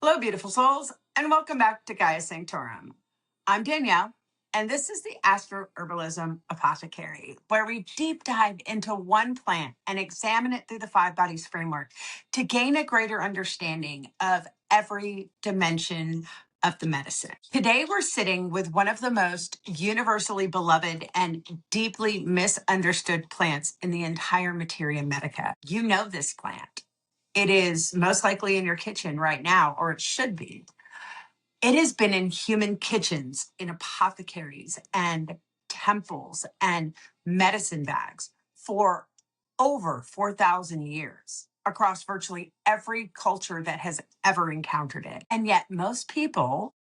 Hello, beautiful souls, and welcome back to Gaia Sanctorum. I'm Danielle, and this is the Astroherbalism Apothecary, where we deep dive into one plant and examine it through the five bodies framework to gain a greater understanding of every dimension of the medicine. Today, we're sitting with one of the most universally beloved and deeply misunderstood plants in the entire materia medica. You know this plant. It is most likely in your kitchen right now, or it should be. It has been in human kitchens, in apothecaries and temples and medicine bags for over 4,000 years across virtually every culture that has ever encountered it. And yet most people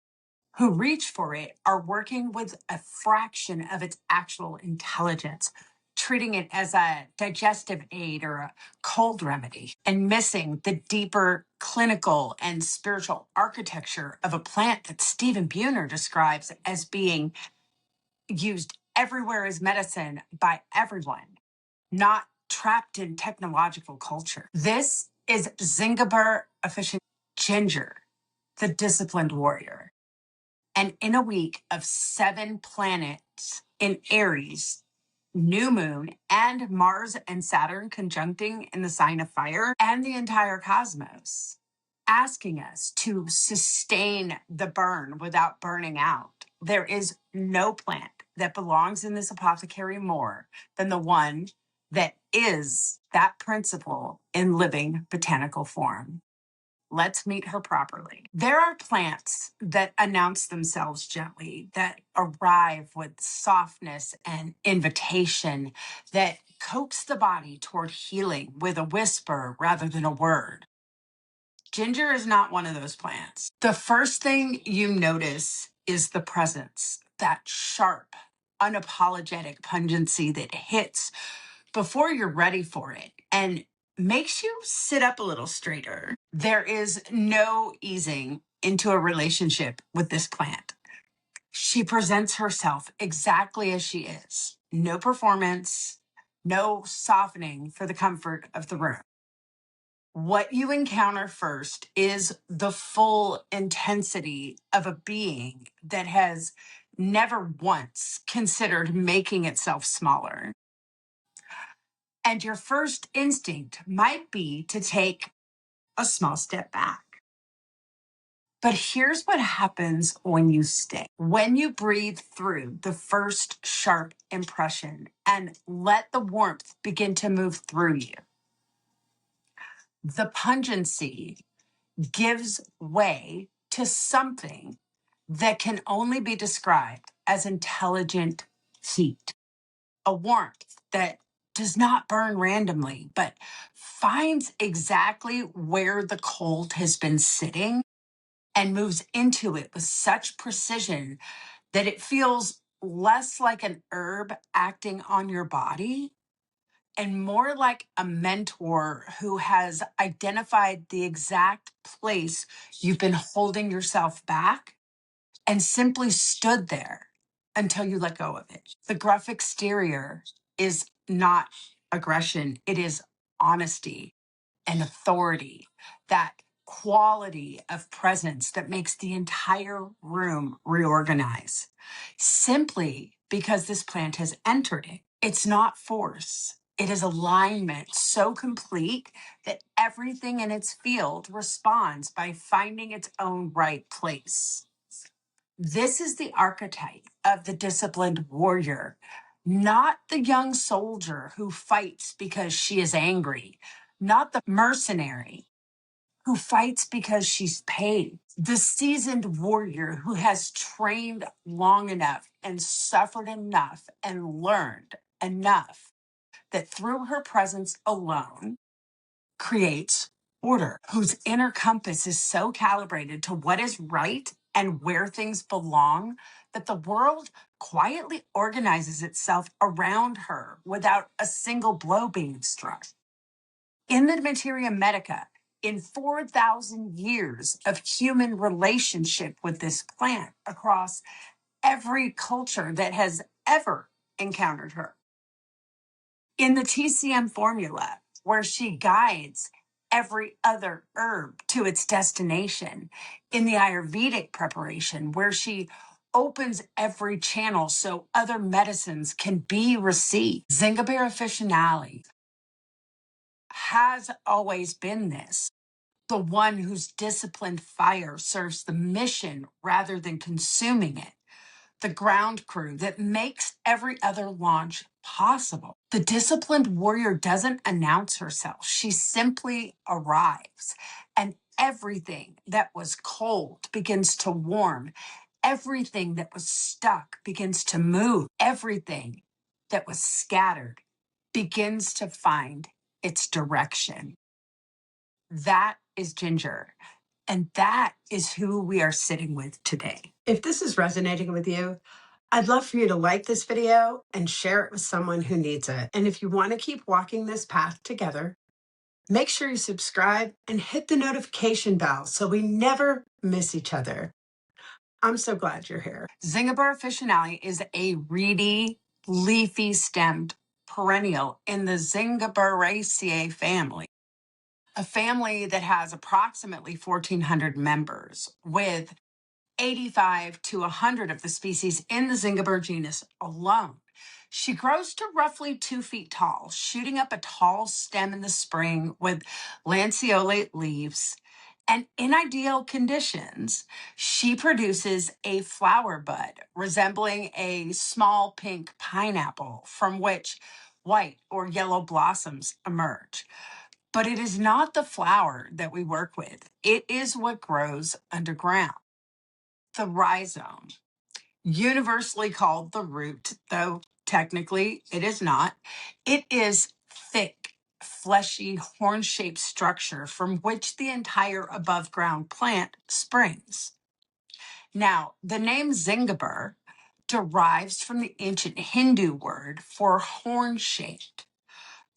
who reach for it are working with a fraction of its actual intelligence, treating it as a digestive aid or a cold remedy, and missing the deeper clinical and spiritual architecture of a plant that Stephen Buhner describes as being used everywhere as medicine by everyone, not trapped in technological culture. This is Zingiber Officinale, ginger, the disciplined warrior. And in a week of 7 planets in Aries, New Moon, and Mars and Saturn conjuncting in the sign of fire, and the entire cosmos, asking us to sustain the burn without burning out. There is no plant that belongs in this apothecary more than the one that is that principle in living botanical form. Let's meet her properly. There are plants that announce themselves gently, that arrive with softness and invitation, that coax the body toward healing with a whisper rather than a word. Ginger is not one of those plants. The first thing you notice is the presence, that sharp, unapologetic pungency that hits before you're ready for it and makes you sit up a little straighter. There is no easing into a relationship with this plant. She presents herself exactly as she is. No performance, no softening for the comfort of the room. What you encounter first is the full intensity of a being that has never once considered making itself smaller. And your first instinct might be to take a small step back. But here's what happens when you stay. When you breathe through the first sharp impression and let the warmth begin to move through you, the pungency gives way to something that can only be described as intelligent heat, a warmth that does not burn randomly, but finds exactly where the cold has been sitting and moves into it with such precision that it feels less like an herb acting on your body and more like a mentor who has identified the exact place you've been holding yourself back and simply stood there until you let go of it. The gruff exterior is not aggression, it is honesty and authority, that quality of presence that makes the entire room reorganize simply because this plant has entered it. It's not force. It is alignment so complete that everything in its field responds by finding its own right place. This is the archetype of the disciplined warrior, not the young soldier who fights because she is angry, not the mercenary who fights because she's paid, the seasoned warrior who has trained long enough and suffered enough and learned enough that through her presence alone creates order, whose inner compass is so calibrated to what is right and where things belong that the world quietly organizes itself around her without a single blow being struck. In the materia medica, in 4,000 years of human relationship with this plant across every culture that has ever encountered her, in the TCM formula, where she guides every other herb to its destination in the Ayurvedic preparation, where she opens every channel so other medicines can be received. Zingiber Officinale has always been this, the one whose disciplined fire serves the mission rather than consuming it, the ground crew that makes every other launch possible. The disciplined warrior doesn't announce herself. She simply arrives, and everything that was cold begins to warm. Everything that was stuck begins to move. Everything that was scattered begins to find its direction. That is Ginger. And that is who we are sitting with today. If this is resonating with you, I'd love for you to like this video and share it with someone who needs it. And if you want to keep walking this path together, make sure you subscribe and hit the notification bell so we never miss each other. I'm so glad you're here. Zingiber officinale is a reedy, leafy stemmed perennial in the Zingiberaceae family, a family that has approximately 1,400 members, with 85 to 100 of the species in the Zingiber genus alone. She grows to roughly 2 feet tall, shooting up a tall stem in the spring with lanceolate leaves. And in ideal conditions, she produces a flower bud resembling a small pink pineapple from which white or yellow blossoms emerge. But it is not the flower that we work with. It is what grows underground. The rhizome, universally called the root, though technically it is not. It is thick, fleshy, horn-shaped structure from which the entire above-ground plant springs. Now, the name Zingiber derives from the ancient Hindu word for horn-shaped,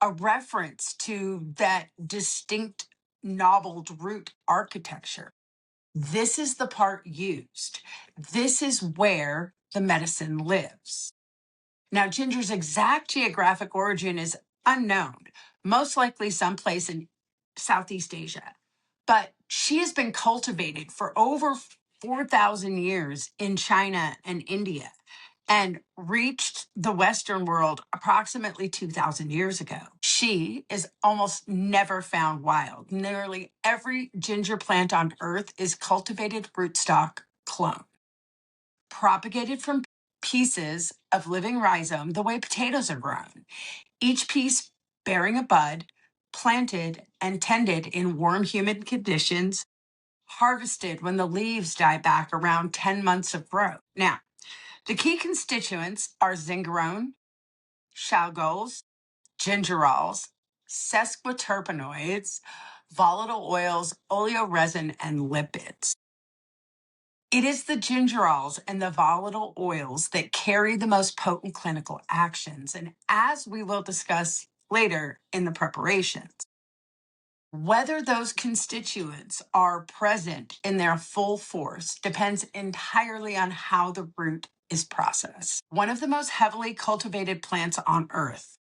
a reference to that distinct knobbed root architecture. This is the part used. This is where the medicine lives. Now, ginger's exact geographic origin is unknown, most likely someplace in Southeast Asia. But she has been cultivated for over 4,000 years in China and India, and reached the Western world approximately 2,000 years ago. She is almost never found wild. Nearly every ginger plant on Earth is cultivated rootstock clone, propagated from pieces of living rhizome the way potatoes are grown, each piece bearing a bud, planted and tended in warm, humid conditions, harvested when the leaves die back around 10 months of growth. Now, the key constituents are zingerone, chalgoles, gingerols, sesquiterpenoids, volatile oils, oleoresin, and lipids. It is the gingerols and the volatile oils that carry the most potent clinical actions, and as we will discuss later in the preparations, whether those constituents are present in their full force depends entirely on how the root is processed. One of the most heavily cultivated plants on Earth,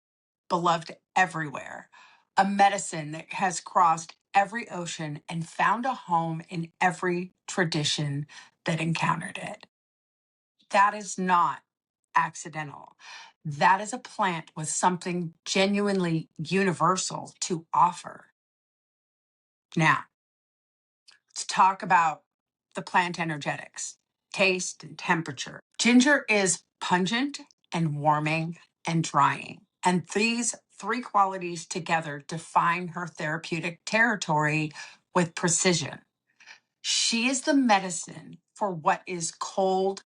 beloved everywhere, a medicine that has crossed every ocean and found a home in every tradition that encountered it. That is not accidental. That is a plant with something genuinely universal to offer. Now, let's talk about the plant energetics, taste and temperature. Ginger is pungent and warming and drying. And these three qualities together define her therapeutic territory with precision. She is the medicine for what is cold,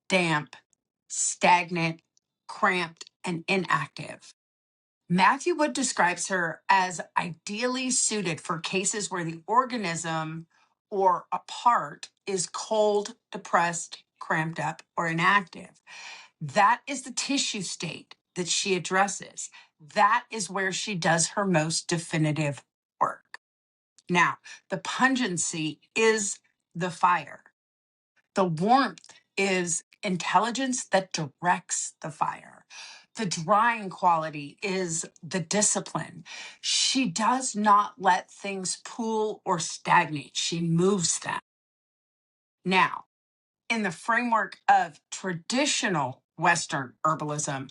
damp, stagnant, cramped, and inactive. Matthew Wood describes her as ideally suited for cases where the organism or a part is cold, depressed, cramped up, or inactive. That is the tissue state that she addresses. That is where she does her most definitive work. Now, the pungency is the fire. The warmth is intelligence that directs the fire. The drying quality is the discipline. She does not let things pool or stagnate. She moves them. Now, in the framework of traditional Western herbalism,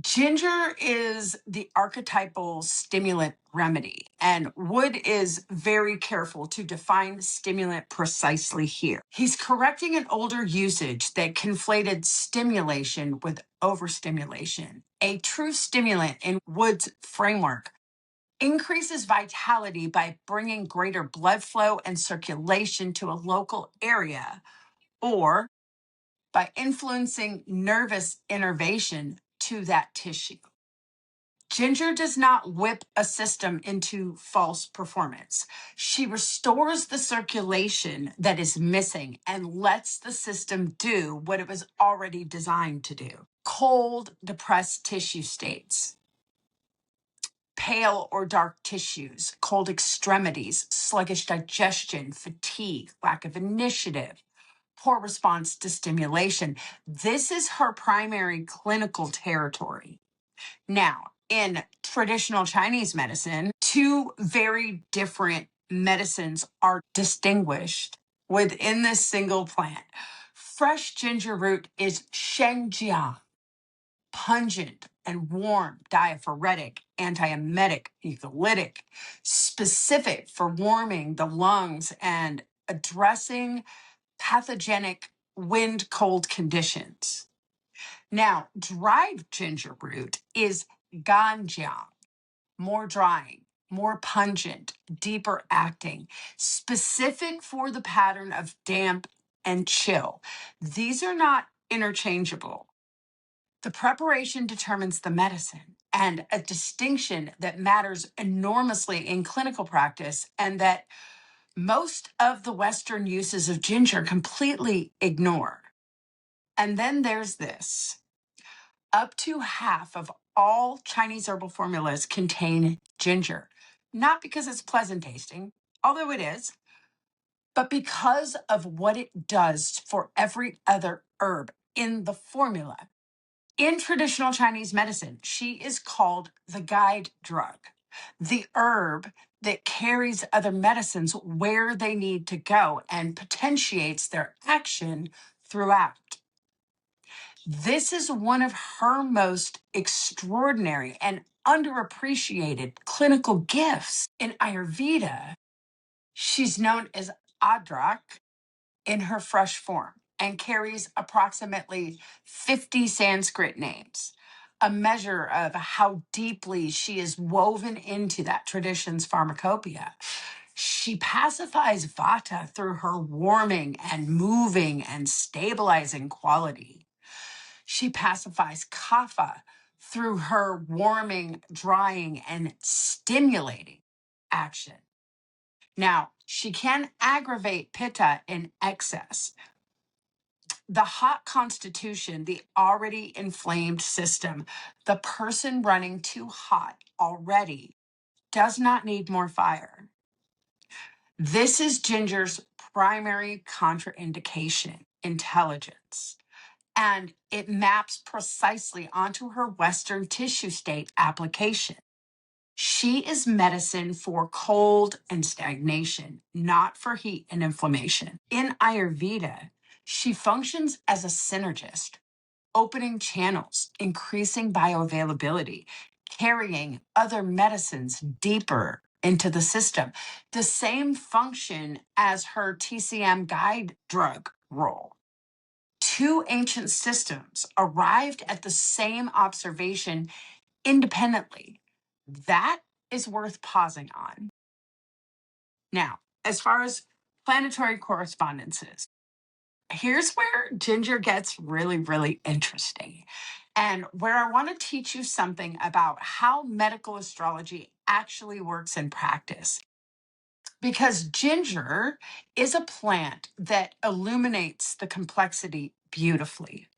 ginger is the archetypal stimulant remedy, and Wood is very careful to define stimulant precisely here. He's correcting an older usage that conflated stimulation with overstimulation. A true stimulant in Wood's framework increases vitality by bringing greater blood flow and circulation to a local area, or by influencing nervous innervation to that tissue. Ginger does not whip a system into false performance. She restores the circulation that is missing and lets the system do what it was already designed to do. Cold, depressed tissue states, pale or dark tissues, cold extremities, sluggish digestion, fatigue, lack of initiative, poor response to stimulation. This is her primary clinical territory. Now, in traditional Chinese medicine, two very different medicines are distinguished within this single plant. Fresh ginger root is shengjia, pungent and warm, diaphoretic, antiemetic, eucalyptic, specific for warming the lungs and addressing pathogenic wind cold conditions. Now, dried ginger root is ganjiang, more drying, more pungent, deeper acting, specific for the pattern of damp and chill. These are not interchangeable. The preparation determines the medicine, and a distinction that matters enormously in clinical practice and that most of the Western uses of ginger completely ignore. And then there's this. Up to half of all Chinese herbal formulas contain ginger, not because it's pleasant tasting, although it is, but because of what it does for every other herb in the formula. In traditional Chinese medicine, she is called the guide drug, the herb that carries other medicines where they need to go and potentiates their action throughout. This is one of her most extraordinary and underappreciated clinical gifts. In Ayurveda, she's known as Adrak in her fresh form and carries approximately 50 Sanskrit names, a measure of how deeply she is woven into that tradition's pharmacopoeia. She pacifies vata through her warming and moving and stabilizing quality. She pacifies kapha through her warming, drying, and stimulating action. Now, she can aggravate pitta in excess. The hot constitution, the already inflamed system, the person running too hot already does not need more fire. This is ginger's primary contraindication, intelligence. And it maps precisely onto her Western tissue state application. She is medicine for cold and stagnation, not for heat and inflammation. In Ayurveda, she functions as a synergist, opening channels, increasing bioavailability, carrying other medicines deeper into the system. The same function as her TCM guide drug role. Two ancient systems arrived at the same observation independently. That is worth pausing on. Now, as far as planetary correspondences, here's where ginger gets really, really interesting, and where I want to teach you something about how medical astrology actually works in practice. Because ginger is a plant that illuminates the complexity beautifully.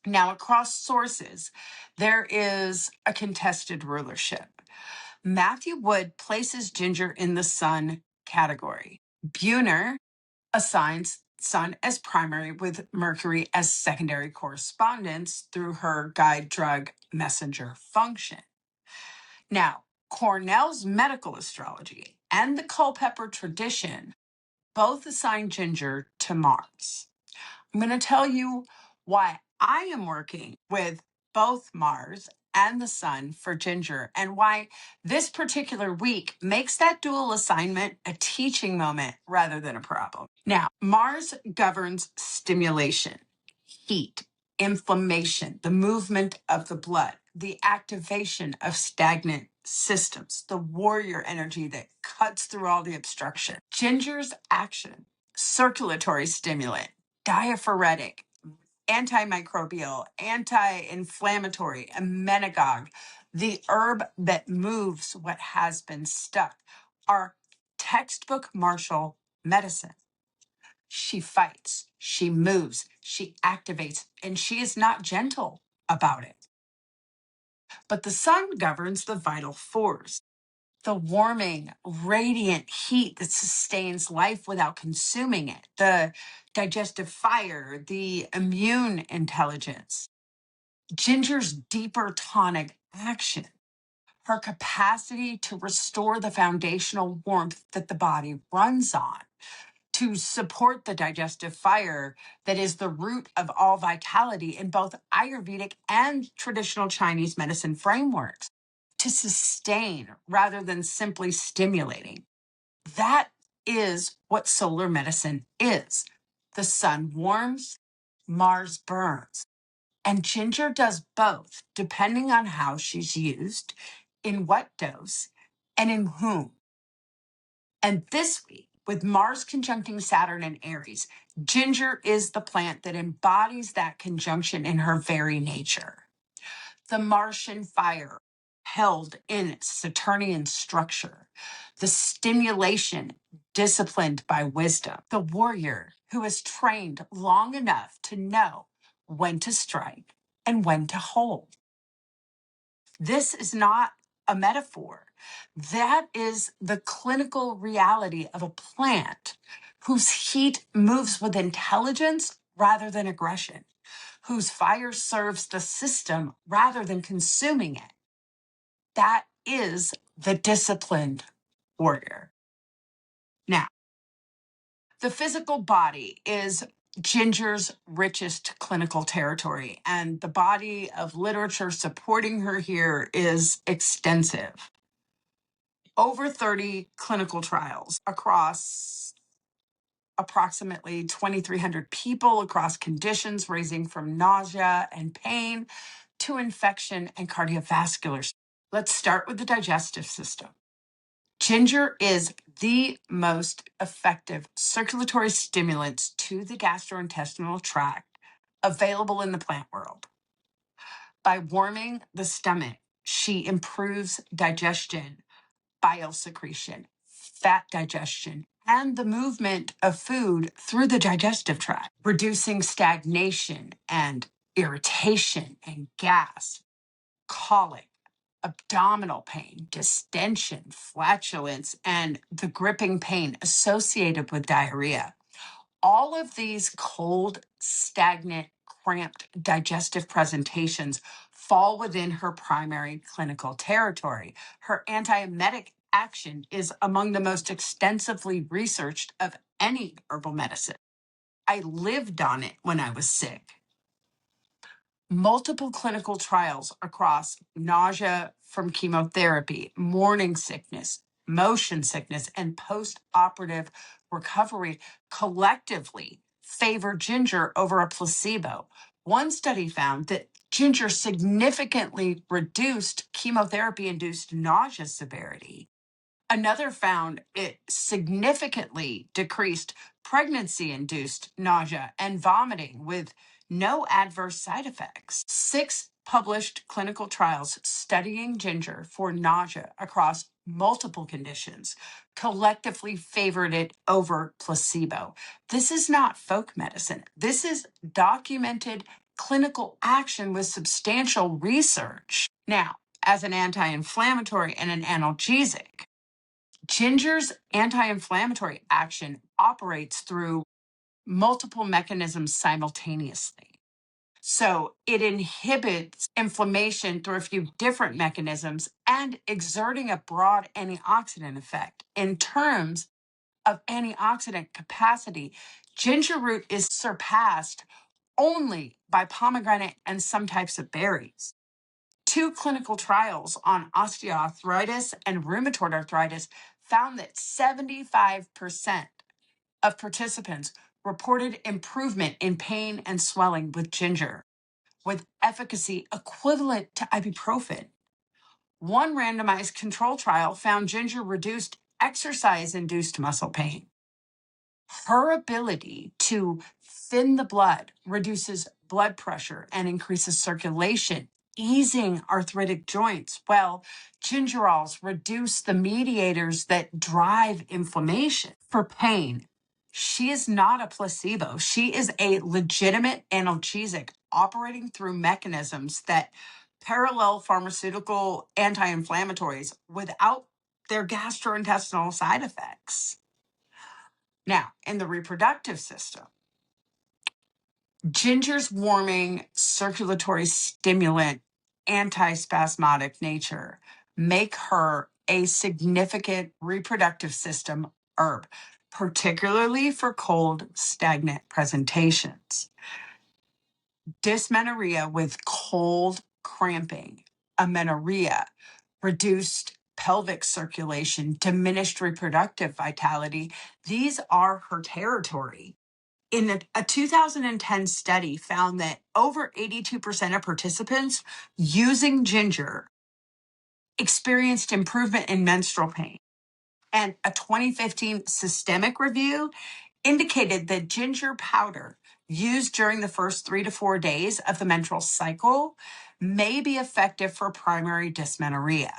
Now, across sources, there is a contested rulership. Matthew Wood places ginger in the sun category. Buhner assigns Sun as primary with Mercury as secondary correspondence through her guide drug messenger function. Now, Cornell's medical astrology and the Culpeper tradition both assign ginger to Mars. I'm going to tell you why I am working with both Mars and the Sun for ginger, and why this particular week makes that dual assignment a teaching moment rather than a problem. Now, Mars governs stimulation, heat, inflammation, the movement of the blood, the activation of stagnant systems, the warrior energy that cuts through all the obstruction. Ginger's action, circulatory stimulant, diaphoretic, antimicrobial, anti-inflammatory, emmenagogue, the herb that moves what has been stuck, are textbook martial medicine. She fights, she moves, she activates, and she is not gentle about it. But the sun governs the vital force, the warming, radiant heat that sustains life without consuming it, the digestive fire, the immune intelligence. Ginger's deeper tonic action, her capacity to restore the foundational warmth that the body runs on, to support the digestive fire that is the root of all vitality in both Ayurvedic and traditional Chinese medicine frameworks, to sustain rather than simply stimulating. That is what solar medicine is. The sun warms, Mars burns. And ginger does both, depending on how she's used, in what dose, and in whom. And this week, with Mars conjuncting Saturn and Aries, ginger is the plant that embodies that conjunction in her very nature. The Martian fire held in its Saturnian structure, the stimulation disciplined by wisdom, the warrior who is trained long enough to know when to strike and when to hold. This is not a metaphor. That is the clinical reality of a plant whose heat moves with intelligence rather than aggression, whose fire serves the system rather than consuming it. That is the disciplined warrior. Now, the physical body is Ginger's richest clinical territory, and the body of literature supporting her here is extensive. Over 30 clinical trials across approximately 2,300 people across conditions ranging from nausea and pain to infection and cardiovascular. Let's start with the digestive system. Ginger is the most effective circulatory stimulant to the gastrointestinal tract available in the plant world. By warming the stomach, she improves digestion, bile secretion, fat digestion, and the movement of food through the digestive tract, reducing stagnation and irritation and gas, colic, abdominal pain, distension, flatulence, and the gripping pain associated with diarrhea. All of these cold, stagnant, cramped digestive presentations fall within her primary clinical territory. Her antiemetic action is among the most extensively researched of any herbal medicine. I lived on it when I was sick. Multiple clinical trials across nausea from chemotherapy, morning sickness, motion sickness, and post-operative recovery collectively favor ginger over a placebo. One study found that ginger significantly reduced chemotherapy-induced nausea severity. Another found it significantly decreased pregnancy-induced nausea and vomiting with no adverse side effects. 6 published clinical trials studying ginger for nausea across multiple conditions collectively favored it over placebo. This is not folk medicine. This is documented clinical action with substantial research. Now, as an anti-inflammatory and an analgesic, ginger's anti-inflammatory action operates through multiple mechanisms simultaneously. So it inhibits inflammation through a few different mechanisms and exerting a broad antioxidant effect. In terms of antioxidant capacity, ginger root is surpassed only by pomegranate and some types of berries. 2 clinical trials on osteoarthritis and rheumatoid arthritis found that 75% of participants reported improvement in pain and swelling with ginger, with efficacy equivalent to ibuprofen. One randomized control trial found ginger reduced exercise-induced muscle pain. Her ability to thin the blood reduces blood pressure and increases circulation, easing arthritic joints, while gingerols reduce the mediators that drive inflammation. For pain, she is not a placebo. She is a legitimate analgesic operating through mechanisms that parallel pharmaceutical anti-inflammatories without their gastrointestinal side effects. Now, in the reproductive system, ginger's warming, circulatory stimulant, antispasmodic nature make her a significant reproductive system herb, particularly for cold, stagnant presentations. Dysmenorrhea with cold cramping, amenorrhea, reduced pelvic circulation, diminished reproductive vitality, these are her territory. In a 2010 study found that over 82% of participants using ginger experienced improvement in menstrual pain. And a 2015 systemic review indicated that ginger powder used during the first 3 to 4 days of the menstrual cycle may be effective for primary dysmenorrhea.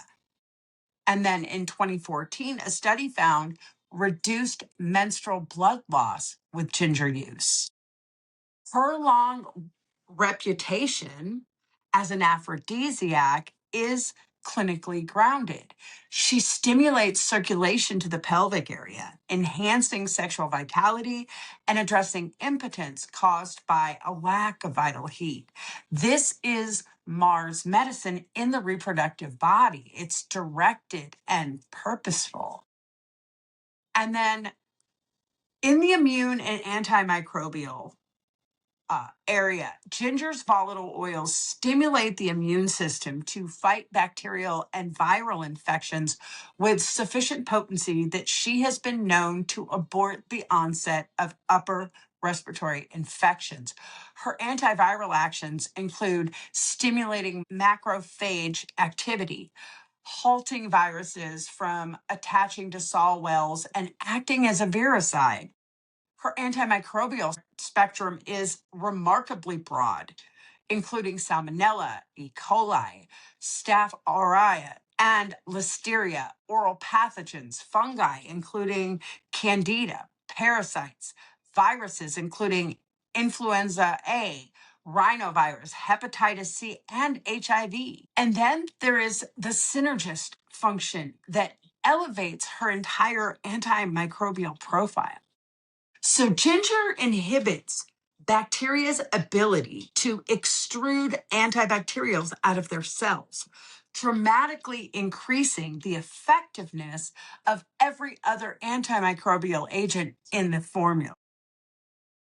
And then in 2014, a study found reduced menstrual blood loss with ginger use. Her long reputation as an aphrodisiac is clinically grounded. She stimulates circulation to the pelvic area, enhancing sexual vitality and addressing impotence caused by a lack of vital heat. This is Mars medicine in the reproductive body. It's directed and purposeful. And then in the immune and antimicrobial area, ginger's volatile oils stimulate the immune system to fight bacterial and viral infections with sufficient potency that she has been known to abort the onset of upper respiratory infections. Her antiviral actions include stimulating macrophage activity, halting viruses from attaching to sol wells, and acting as a viricide. Her antimicrobial spectrum is remarkably broad, including Salmonella, E. coli, Staph aureus, and Listeria, oral pathogens, fungi, including Candida, parasites, viruses, including influenza A, rhinovirus, hepatitis C, and HIV. And then there is the synergist function that elevates her entire antimicrobial profile. So ginger inhibits bacteria's ability to extrude antibacterials out of their cells, dramatically increasing the effectiveness of every other antimicrobial agent in the formula.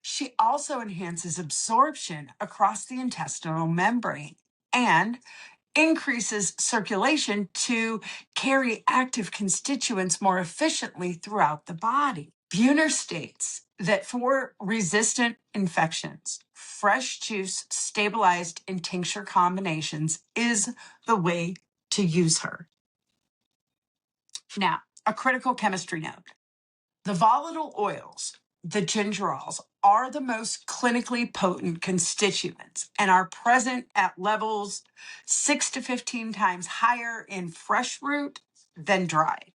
She also enhances absorption across the intestinal membrane and increases circulation to carry active constituents more efficiently throughout the body. Buhner states that for resistant infections, fresh juice stabilized in tincture combinations is the way to use her. Now, a critical chemistry note. The volatile oils, the gingerols, are the most clinically potent constituents and are present at levels 6 to 15 times higher in fresh root than dried.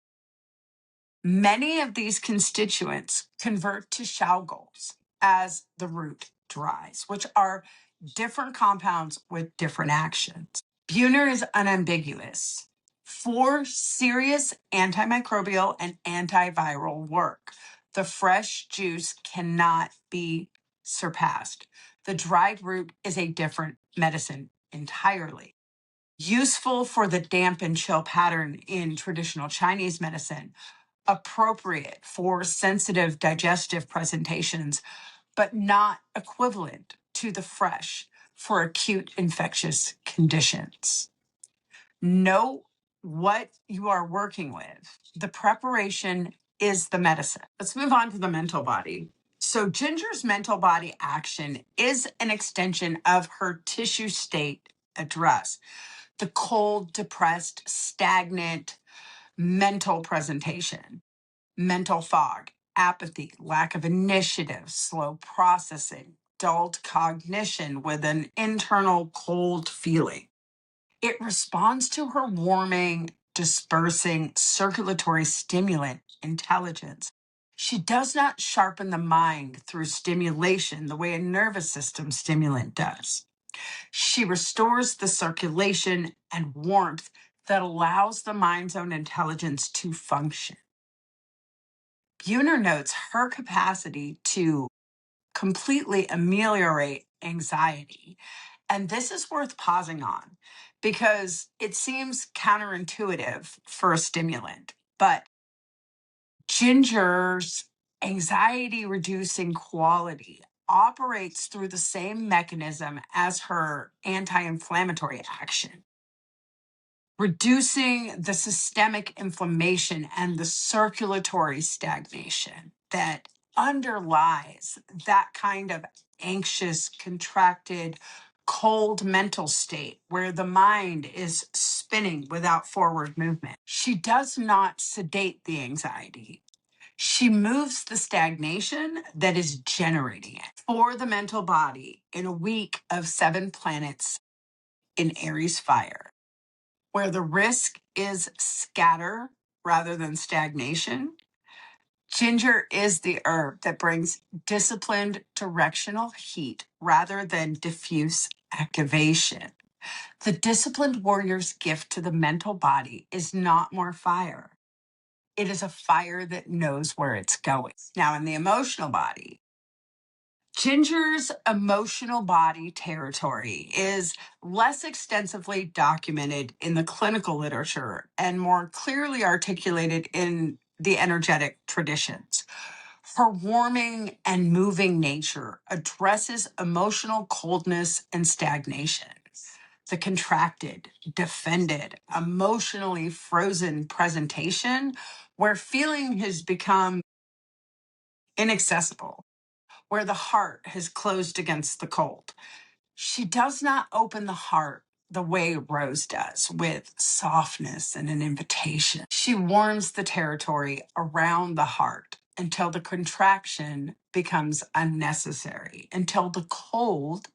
Many of these constituents convert to Schaugols as the root dries, which are different compounds with different actions. Buhner is unambiguous. For serious antimicrobial and antiviral work, The fresh juice cannot be surpassed. The dried root is a different medicine entirely. Useful for the damp and chill pattern in traditional Chinese medicine, appropriate for sensitive digestive presentations, but not equivalent to the fresh for acute infectious conditions. Know what you are working with. The preparation is the medicine. Let's move on to the mental body. So, Ginger's mental body action is an extension of her tissue state address, the cold, depressed, stagnant mental presentation, mental fog, apathy, lack of initiative, slow processing, dulled cognition with an internal cold feeling. It responds to her warming, dispersing, circulatory stimulant intelligence. She does not sharpen the mind through stimulation the way a nervous system stimulant does. She restores the circulation and warmth that allows the mind's own intelligence to function. Buhner notes her capacity to completely ameliorate anxiety. And this is worth pausing on because it seems counterintuitive for a stimulant, but ginger's anxiety reducing quality operates through the same mechanism as her anti inflammatory action, reducing the systemic inflammation and the circulatory stagnation that underlies that kind of anxious, contracted, cold mental state where the mind is spinning without forward movement. She does not sedate the anxiety. She moves the stagnation that is generating it. For the mental body, in a week of 7 planets in Aries fire, where the risk is scatter rather than stagnation, ginger is the herb that brings disciplined directional heat rather than diffuse activation. The disciplined warrior's gift to the mental body is not more fire. It is a fire that knows where it's going. Now, in the emotional body, ginger's emotional body territory is less extensively documented in the clinical literature and more clearly articulated in the energetic traditions. Her warming and moving nature addresses emotional coldness and stagnation. The contracted, defended, emotionally frozen presentation where feeling has become inaccessible, where the heart has closed against the cold. She does not open the heart the way Rose does, with softness and an invitation. She warms the territory around the heart until the contraction becomes unnecessary, until the cold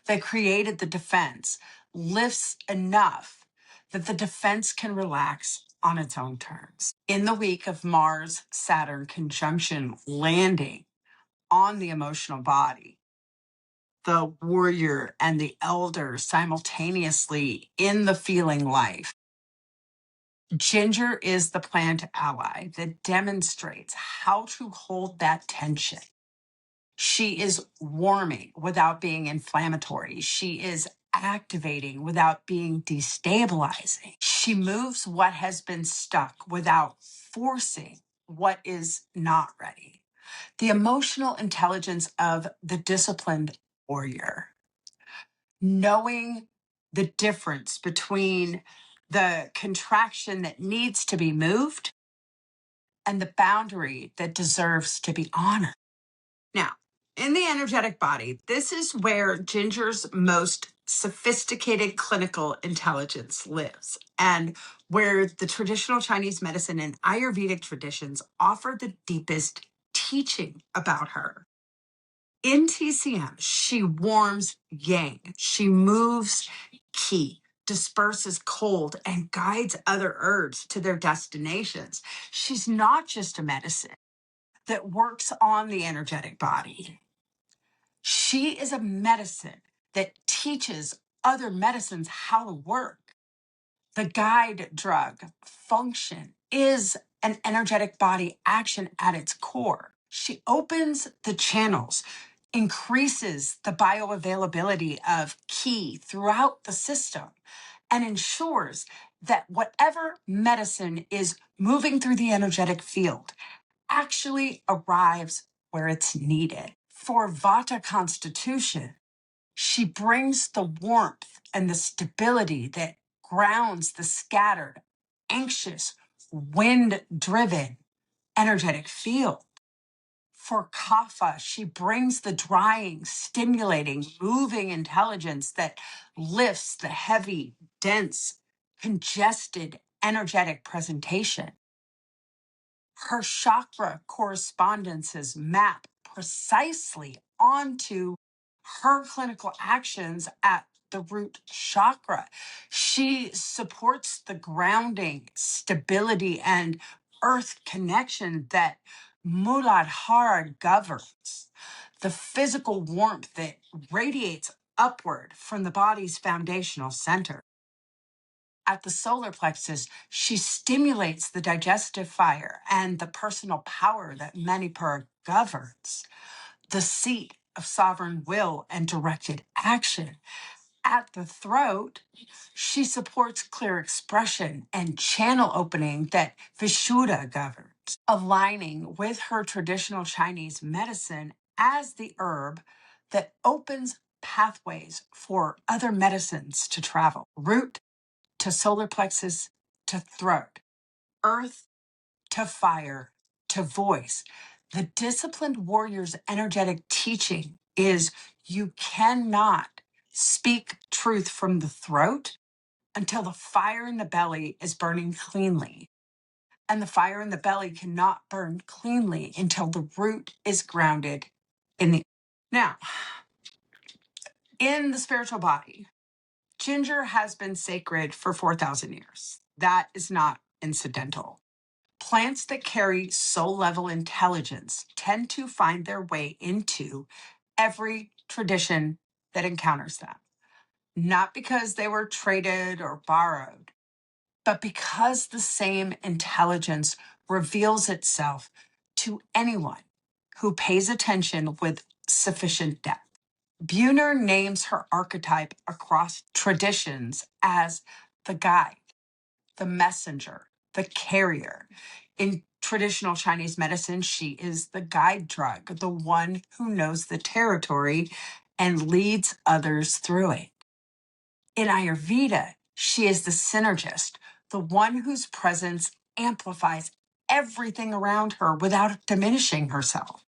that created the defense lifts enough that the defense can relax on its own terms. In the week of Mars Saturn conjunction landing on the emotional body, the warrior and the elder simultaneously in the feeling life. Ginger is the plant ally that demonstrates how to hold that tension. She is warming without being inflammatory. She is activating without being destabilizing. She moves what has been stuck without forcing what is not ready. The emotional intelligence of the disciplined warrior, knowing the difference between the contraction that needs to be moved and the boundary that deserves to be honored. Now, in the energetic body, this is where ginger's most sophisticated clinical intelligence lives, and where the traditional Chinese medicine and Ayurvedic traditions offer the deepest teaching about her. In TCM, she warms yang, she moves qi, disperses cold, and guides other herbs to their destinations. She's not just a medicine that works on the energetic body. She is a medicine that teaches other medicines how to work. The guide drug function is an energetic body action at its core. She opens the channels, increases the bioavailability of Qi throughout the system, and ensures that whatever medicine is moving through the energetic field actually arrives where it's needed. For Vata constitution, she brings the warmth and the stability that grounds the scattered, anxious, wind driven energetic field. For Kapha, she brings the drying, stimulating, moving intelligence that lifts the heavy, dense, congested, energetic presentation. Her chakra correspondences map precisely onto her clinical actions at the root chakra. She supports the grounding, stability, and earth connection that Muladhara governs, the physical warmth that radiates upward from the body's foundational center. At the solar plexus, she stimulates the digestive fire and the personal power that Manipur governs, the seat of sovereign will and directed action. At the throat, she supports clear expression and channel opening that Vishuddha governs, aligning with her traditional Chinese medicine as the herb that opens pathways for other medicines to travel. Root to solar plexus to throat, earth to fire to voice. The disciplined warrior's energetic teaching is you cannot speak truth from the throat until the fire in the belly is burning cleanly. And the fire in the belly cannot burn cleanly until the root is grounded in the. Now, in the spiritual body, ginger has been sacred for 4,000 years. That is not incidental. Plants that carry soul level intelligence tend to find their way into every tradition that encounters them, not because they were traded or borrowed, but because the same intelligence reveals itself to anyone who pays attention with sufficient depth. Buhner names her archetype across traditions as the guide, the messenger, the carrier. In traditional Chinese medicine, she is the guide drug, the one who knows the territory and leads others through it. In Ayurveda, she is the synergist, the one whose presence amplifies everything around her without diminishing herself.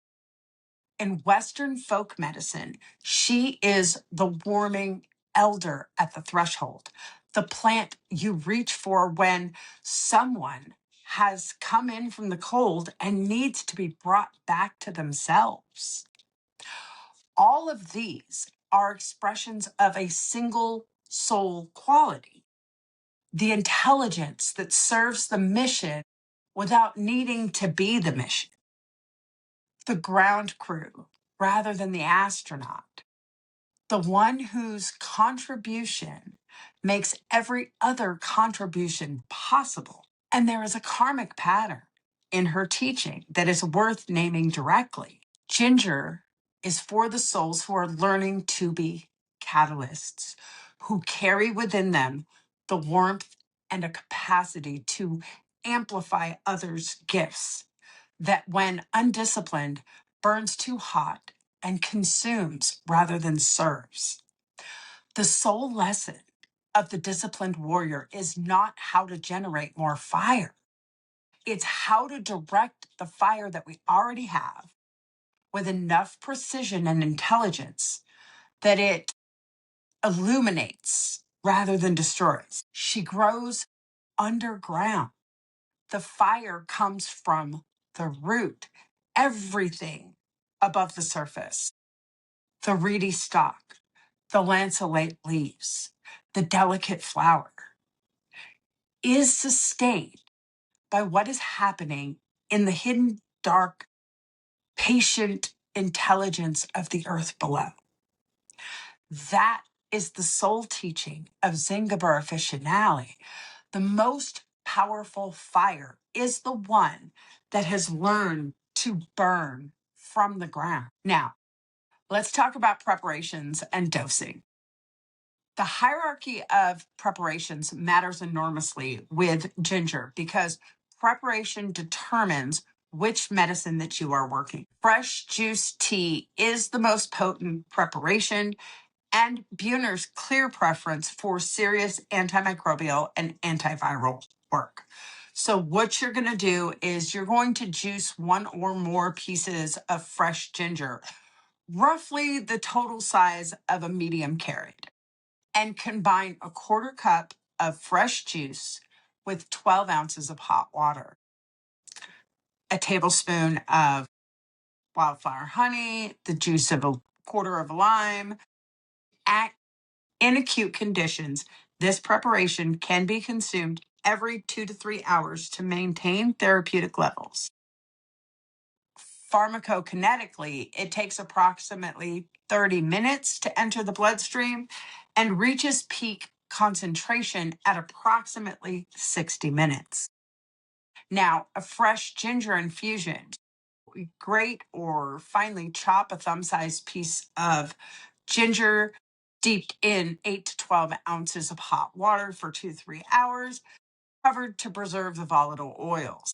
In Western folk medicine, she is the warming elder at the threshold, the plant you reach for when someone has come in from the cold and needs to be brought back to themselves. All of these are expressions of a single soul quality, the intelligence that serves the mission without needing to be the mission, the ground crew rather than the astronaut, the one whose contribution makes every other contribution possible. And there is a karmic pattern in her teaching that is worth naming directly. Ginger is for the souls who are learning to be catalysts, who carry within them the warmth and a capacity to amplify others' gifts that, when undisciplined, burns too hot and consumes rather than serves. The sole lesson of the disciplined warrior is not how to generate more fire. It's how to direct the fire that we already have with enough precision and intelligence that it illuminates rather than destroys. She grows underground. The fire comes from the root, everything above the surface, the reedy stalk, the lanceolate leaves, the delicate flower, is sustained by what is happening in the hidden, dark, patient intelligence of the earth below. That is the soul teaching of Zingiber Officinale. The most powerful fire is the one that has learned to burn from the ground. Now, let's talk about preparations and dosing. The hierarchy of preparations matters enormously with ginger because preparation determines which medicine that you are working. Fresh juice tea is the most potent preparation and Buhner's clear preference for serious antimicrobial and antiviral work. So what you're going to do is you're going to juice one or more pieces of fresh ginger, roughly the total size of a medium carrot, and combine a quarter cup of fresh juice with 12 ounces of hot water, a tablespoon of wildflower honey, the juice of a quarter of a lime. In acute conditions, this preparation can be consumed every 2 to 3 hours to maintain therapeutic levels. Pharmacokinetically, it takes approximately 30 minutes to enter the bloodstream and reaches peak concentration at approximately 60 minutes. Now, a fresh ginger infusion, grate or finely chop a thumb-sized piece of ginger steeped in 8 to 12 ounces of hot water for 2 to 3 hours, covered to preserve the volatile oils.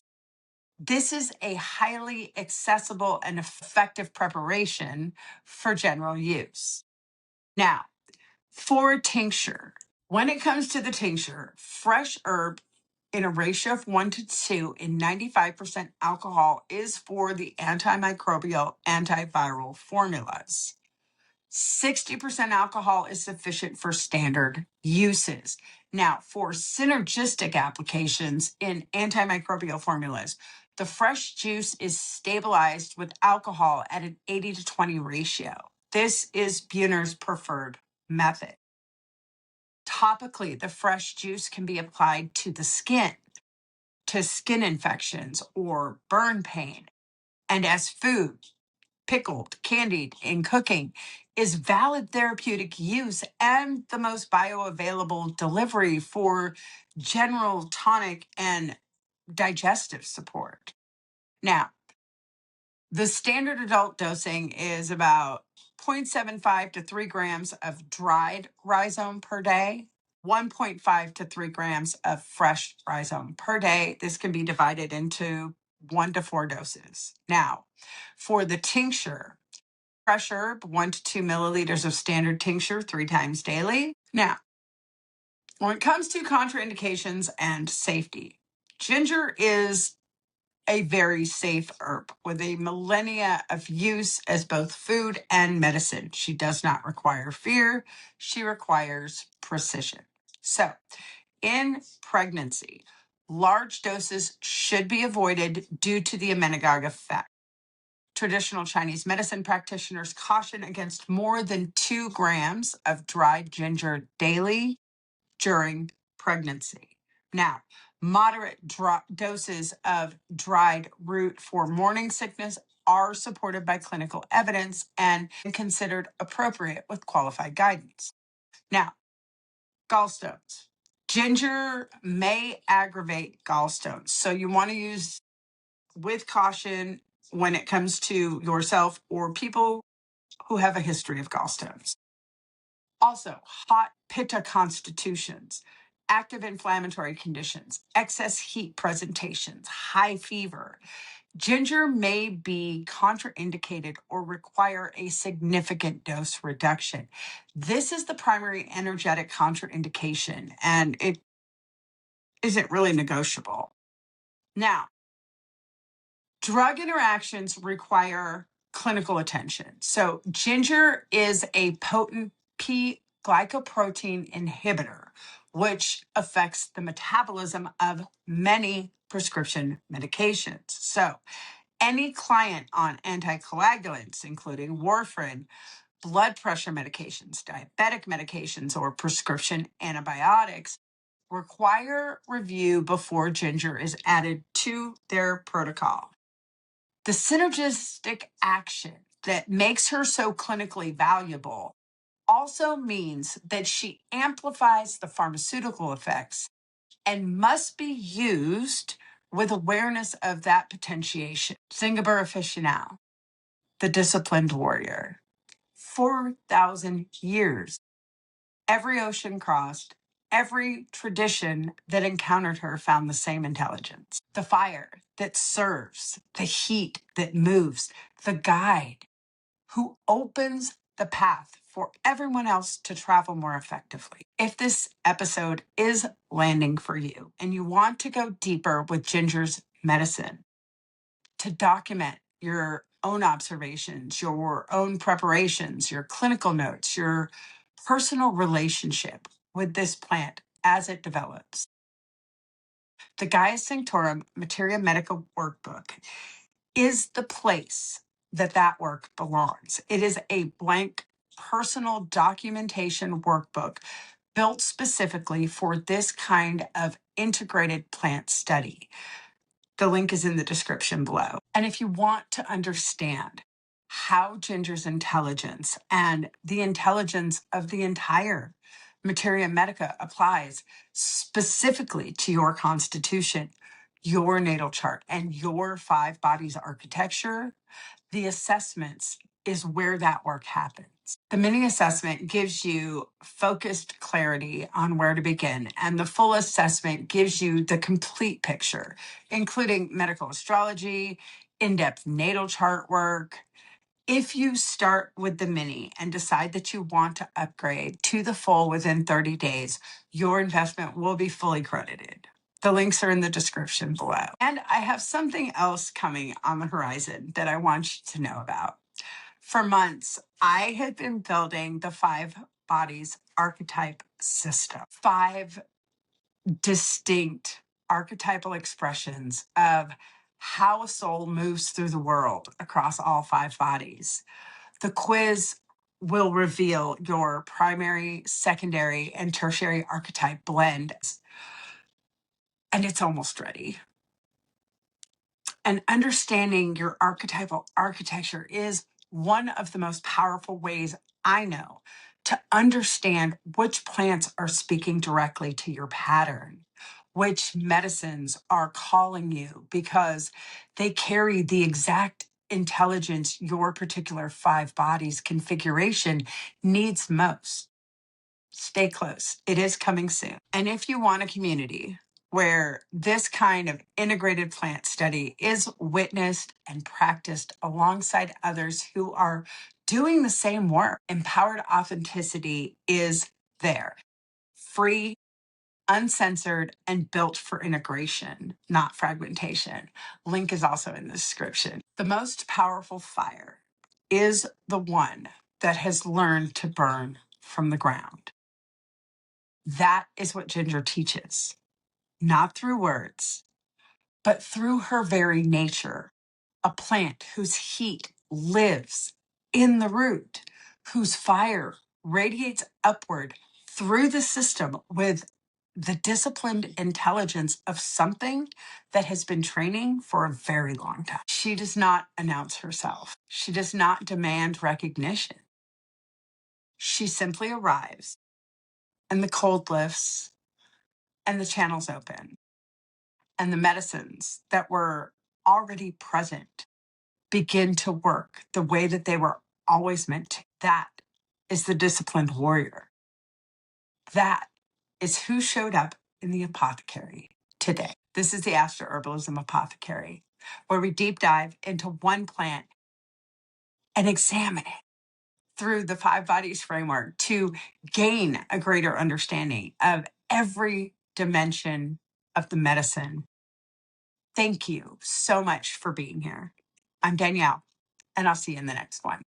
This is a highly accessible and effective preparation for general use. Now, for a tincture, when it comes to the tincture, fresh herb in a ratio of 1 to 2 in 95% alcohol is for the antimicrobial, antiviral formulas. 60% alcohol is sufficient for standard uses. Now, for synergistic applications in antimicrobial formulas, the fresh juice is stabilized with alcohol at an 80 to 20 ratio. This is Buhner's preferred method. Topically, the fresh juice can be applied to the skin, to skin infections or burn pain, and as food, pickled, candied, in cooking, is valid therapeutic use and the most bioavailable delivery for general tonic and digestive support. Now, the standard adult dosing is about 0.75 to 3 grams of dried rhizome per day, 1.5 to 3 grams of fresh rhizome per day. This can be divided into 1 to 4 doses. Now, for the tincture, fresh herb, 1 to 2 milliliters of standard tincture 3 times daily. Now, when it comes to contraindications and safety, ginger is a very safe herb with a millennia of use as both food and medicine. She does not require fear, she requires precision. So, in pregnancy, large doses should be avoided due to the emmenagogue effect. Traditional Chinese medicine practitioners caution against more than 2 grams of dried ginger daily during pregnancy. Now, moderate doses of dried root for morning sickness are supported by clinical evidence and considered appropriate with qualified guidance. Now, gallstones. Ginger may aggravate gallstones, so you want to use with caution when it comes to yourself or people who have a history of gallstones. Also, hot pitta constitutions, active inflammatory conditions, excess heat presentations, high fever. Ginger may be contraindicated or require a significant dose reduction. This is the primary energetic contraindication, and it isn't really negotiable. Now, drug interactions require clinical attention. So, ginger is a potent P-glycoprotein inhibitor, which affects the metabolism of many prescription medications. So, any client on anticoagulants, including warfarin, blood pressure medications, diabetic medications, or prescription antibiotics, require review before ginger is added to their protocol. The synergistic action that makes her so clinically valuable also means that she amplifies the pharmaceutical effects and must be used with awareness of that potentiation. Zingiber Officinale, the disciplined warrior. 4,000 years. Every ocean crossed, every tradition that encountered her found the same intelligence. The fire that serves, the heat that moves, the guide who opens the path for everyone else to travel more effectively. If this episode is landing for you and you want to go deeper with Ginger's medicine, to document your own observations, your own preparations, your clinical notes, your personal relationship with this plant as it develops. The Gaia Sanctorum Materia Medica Workbook is the place that work belongs. It is a blank personal documentation workbook built specifically for this kind of integrated plant study. The link is in the description below. And if you want to understand how Ginger's intelligence and the intelligence of the entire Materia Medica applies specifically to your constitution, your natal chart, and your 5 bodies architecture, the assessments is where that work happens. The mini assessment gives you focused clarity on where to begin, and the full assessment gives you the complete picture, including medical astrology, in-depth natal chart work. If you start with the mini and decide that you want to upgrade to the full within 30 days, your investment will be fully credited. The links are in the description below. And I have something else coming on the horizon that I want you to know about. For months, I had been building the 5 bodies archetype system, 5 distinct archetypal expressions of how a soul moves through the world across all 5 bodies. The quiz will reveal your primary, secondary, and tertiary archetype blend, and it's almost ready. And understanding your archetypal architecture is one of the most powerful ways I know to understand which plants are speaking directly to your pattern, which medicines are calling you because they carry the exact intelligence your particular 5 bodies configuration needs most. Stay close. It is coming soon. And if you want a community where this kind of integrated plant study is witnessed and practiced alongside others who are doing the same work, Empowered Authenticity is there. Free, uncensored, and built for integration, not fragmentation. Link is also in the description. The most powerful fire is the one that has learned to burn from the ground. That is what Ginger teaches, not through words, but through her very nature. A plant whose heat lives in the root, whose fire radiates upward through the system with the disciplined intelligence of something that has been training for a very long time. She does not announce herself. She does not demand recognition. She simply arrives, and the cold lifts, and the channels open, and the medicines that were already present begin to work the way that they were always meant to. That is the disciplined warrior. That is who showed up in the apothecary today. This is the Astroherbalism Apothecary, where we deep dive into one plant and examine it through the 5 bodies framework to gain a greater understanding of every dimension of the medicine. Thank you so much for being here. I'm Danielle, and I'll see you in the next one.